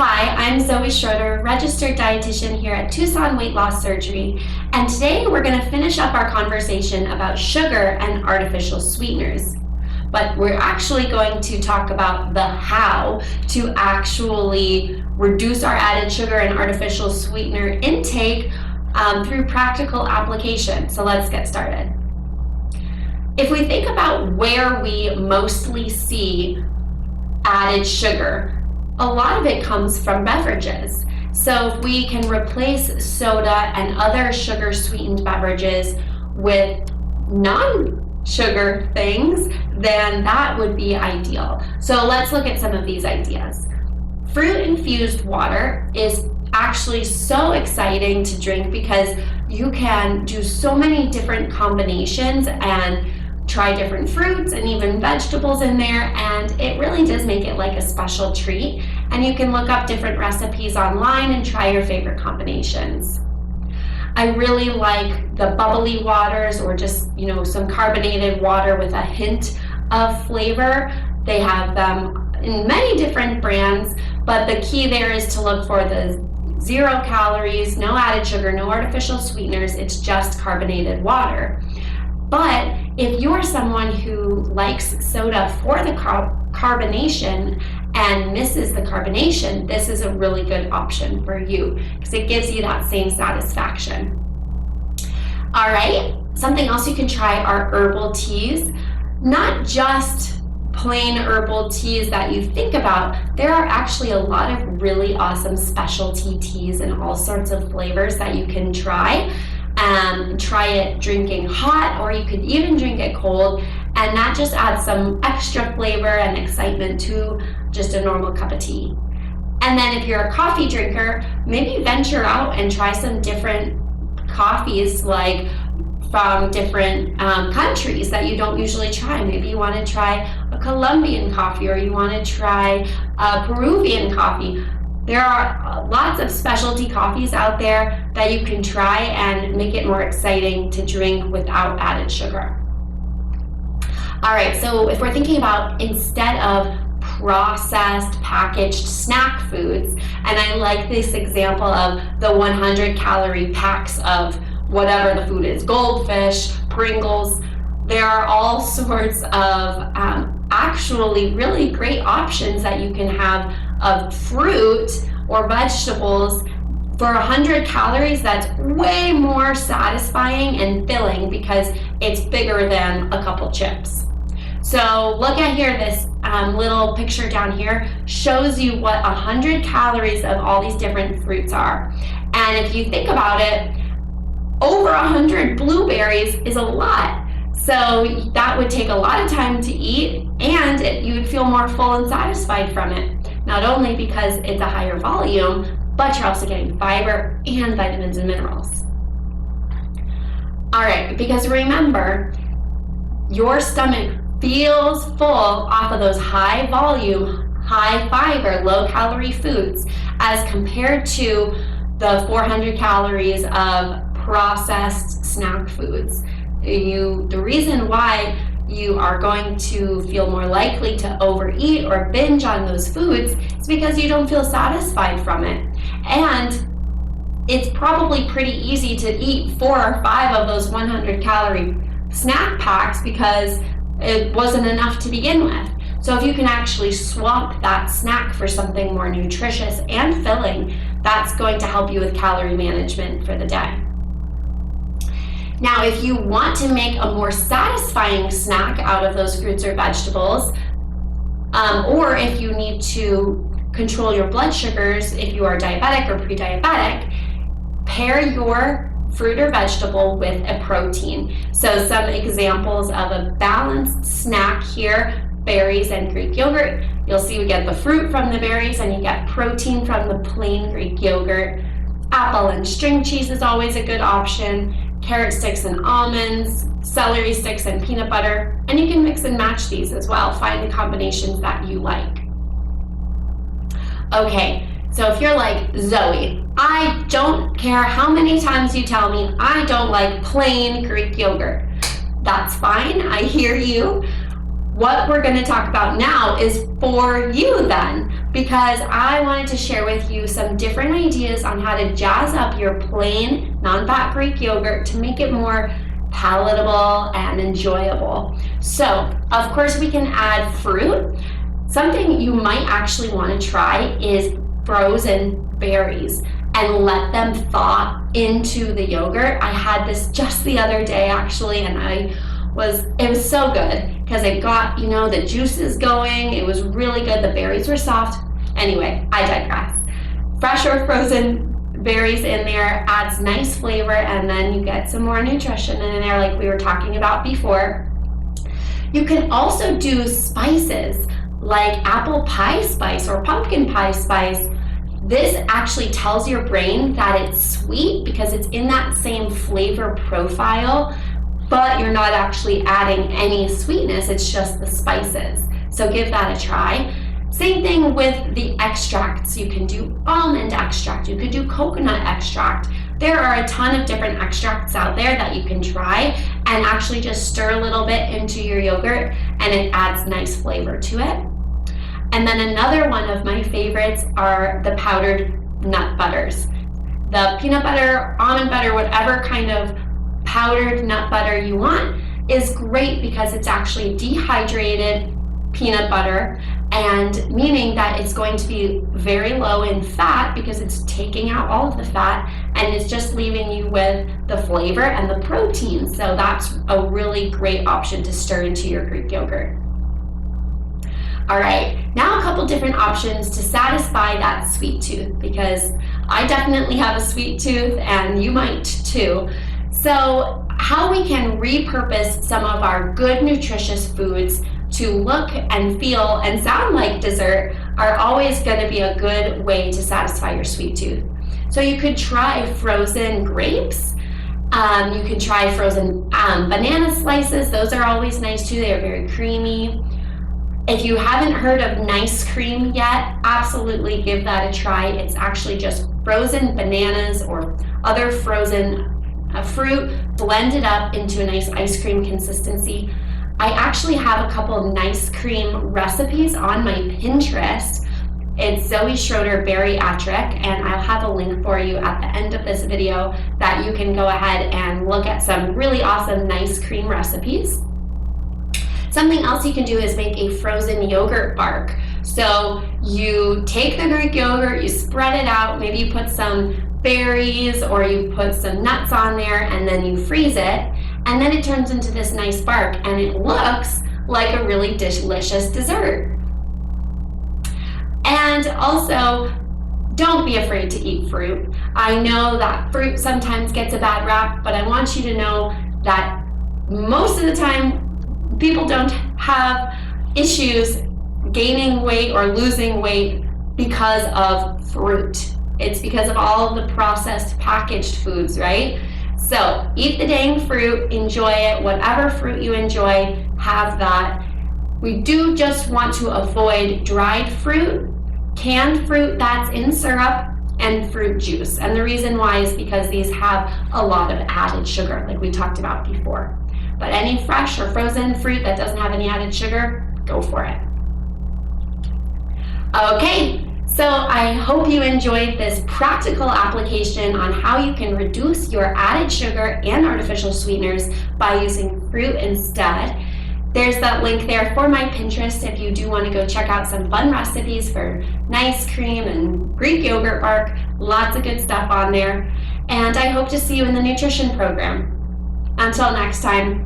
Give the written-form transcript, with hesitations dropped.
Hi, I'm Zoë Schroeder, Registered Dietitian here at Tucson Weight Loss Surgery, and today we're going to finish up our conversation about sugar and artificial sweeteners. But we're actually going to talk about the how to actually reduce our added sugar and artificial sweetener intake through practical application. So let's get started. If we think about where we mostly see added sugar, a lot of it comes from beverages. So if we can replace soda and other sugar sweetened beverages with non-sugar things, then that would be ideal. So let's look at some of these ideas. Fruit infused water is actually so exciting to drink because you can do so many different combinations and try different fruits and even vegetables in there, and it really does make it like a special treat. And you can look up different recipes online and try your favorite combinations. I really like the bubbly waters, or just, some carbonated water with a hint of flavor. They have them in many different brands, but the key there is to look for the 0 calories, no added sugar, no artificial sweeteners. It's just carbonated water. But if you're someone who likes soda for the carbonation and misses the carbonation, this is a really good option for you because it gives you that same satisfaction. All right, something else you can try are herbal teas. Not just plain herbal teas that you think about. There are actually a lot of really awesome specialty teas and all sorts of flavors that you can try. Try it drinking hot, or you could even drink it cold, and that just adds some extra flavor and excitement to just a normal cup of tea. And then if you're a coffee drinker, maybe venture out and try some different coffees, like from different countries that you don't usually try. Maybe you want to try a Colombian coffee, or you want to try a Peruvian coffee. There are lots of specialty coffees out there that you can try and make it more exciting to drink without added sugar. All right, so if we're thinking about instead of processed, packaged snack foods, and I like this example of the 100-calorie packs of whatever the food is, Goldfish, Pringles. There are all sorts of actually really great options that you can have of fruit or vegetables for 100 calories. That's way more satisfying and filling because it's bigger than a couple chips. So look at here, this little picture down here shows you what 100 calories of all these different fruits are. And if you think about it, over 100 blueberries is a lot. So that would take a lot of time to eat, and you would feel more full and satisfied from it. Not only because it's a higher volume, but you're also getting fiber and vitamins and minerals. All right, because remember, your stomach feels full off of those high volume, high fiber, low calorie foods as compared to the 400 calories of processed snack foods. The reason why you are going to feel more likely to overeat or binge on those foods is because you don't feel satisfied from it. And it's probably pretty easy to eat 4 or 5 of those 100 calorie snack packs because it wasn't enough to begin with. So if you can actually swap that snack for something more nutritious and filling, that's going to help you with calorie management for the day. Now, if you want to make a more satisfying snack out of those fruits or vegetables, or if you need to control your blood sugars, if you are diabetic or pre-diabetic, pair your fruit or vegetable with a protein. So some examples of a balanced snack here: berries and Greek yogurt. You'll see we get the fruit from the berries and you get protein from the plain Greek yogurt. Apple and string cheese is always a good option. Carrot sticks and almonds, celery sticks and peanut butter, and you can mix and match these as well. Find the combinations that you like. Okay, so if you're like, Zoe, I don't care how many times you tell me I don't like plain Greek yogurt. That's fine, I hear you. What we're going to talk about now is for you then. because I wanted to share with you some different ideas on how to jazz up your plain non-fat Greek yogurt to make it more palatable and enjoyable. So, of course, we can add fruit. Something you might actually want to try is frozen berries and let them thaw into the yogurt. I had this just the other day actually, and it was so good because it got, the juices going. It was really good. The berries were soft. Anyway, I digress. Fresh or frozen berries in there adds nice flavor, and then you get some more nutrition in there like we were talking about before. You can also do spices like apple pie spice or pumpkin pie spice. This actually tells your brain that it's sweet because it's in that same flavor profile, but you're not actually adding any sweetness, it's just the spices. So give that a try. Same thing with the extracts. You can do almond extract, you could do coconut extract. There are a ton of different extracts out there that you can try and actually just stir a little bit into your yogurt and it adds nice flavor to it. And then another one of my favorites are the powdered nut butters. The peanut butter, almond butter, whatever kind of powdered nut butter you want is great because it's actually dehydrated peanut butter, and meaning that it's going to be very low in fat because it's taking out all of the fat and it's just leaving you with the flavor and the protein. So that's a really great option to stir into your Greek yogurt. All right, now a couple different options to satisfy that sweet tooth, because I definitely have a sweet tooth and you might too. So how we can repurpose some of our good nutritious foods to look and feel and sound like dessert are always going to be a good way to satisfy your sweet tooth. So you could try frozen grapes. You can try frozen banana slices. Those are always nice too. They are very creamy. If you haven't heard of nice cream yet, absolutely give that a try. It's actually just frozen bananas or other frozen fruit blended up into a nice ice cream consistency. I actually have a couple of nice cream recipes on my Pinterest. It's Zoë Schroeder bariatric, and I'll have a link for you at the end of this video that you can go ahead and look at some really awesome nice cream recipes. Something else you can do is make a frozen yogurt bark. So you take the Greek yogurt, you spread it out, maybe you put some berries or you put some nuts on there, and then you freeze it, and then it turns into this nice bark and it looks like a really delicious dessert. And also, don't be afraid to eat fruit. I know that fruit sometimes gets a bad rap, but I want you to know that most of the time people don't have issues gaining weight or losing weight because of fruit. It's because of all of the processed packaged foods, right? So eat the dang fruit, enjoy it. Whatever fruit you enjoy, have that. We do just want to avoid dried fruit, canned fruit that's in syrup, and fruit juice. And the reason why is because these have a lot of added sugar, like we talked about before. But any fresh or frozen fruit that doesn't have any added sugar, go for it. Okay. So I hope you enjoyed this practical application on how you can reduce your added sugar and artificial sweeteners by using fruit instead. There's that link there for my Pinterest if you do want to go check out some fun recipes for nice cream and Greek yogurt bark. Lots of good stuff on there. And I hope to see you in the nutrition program. Until next time.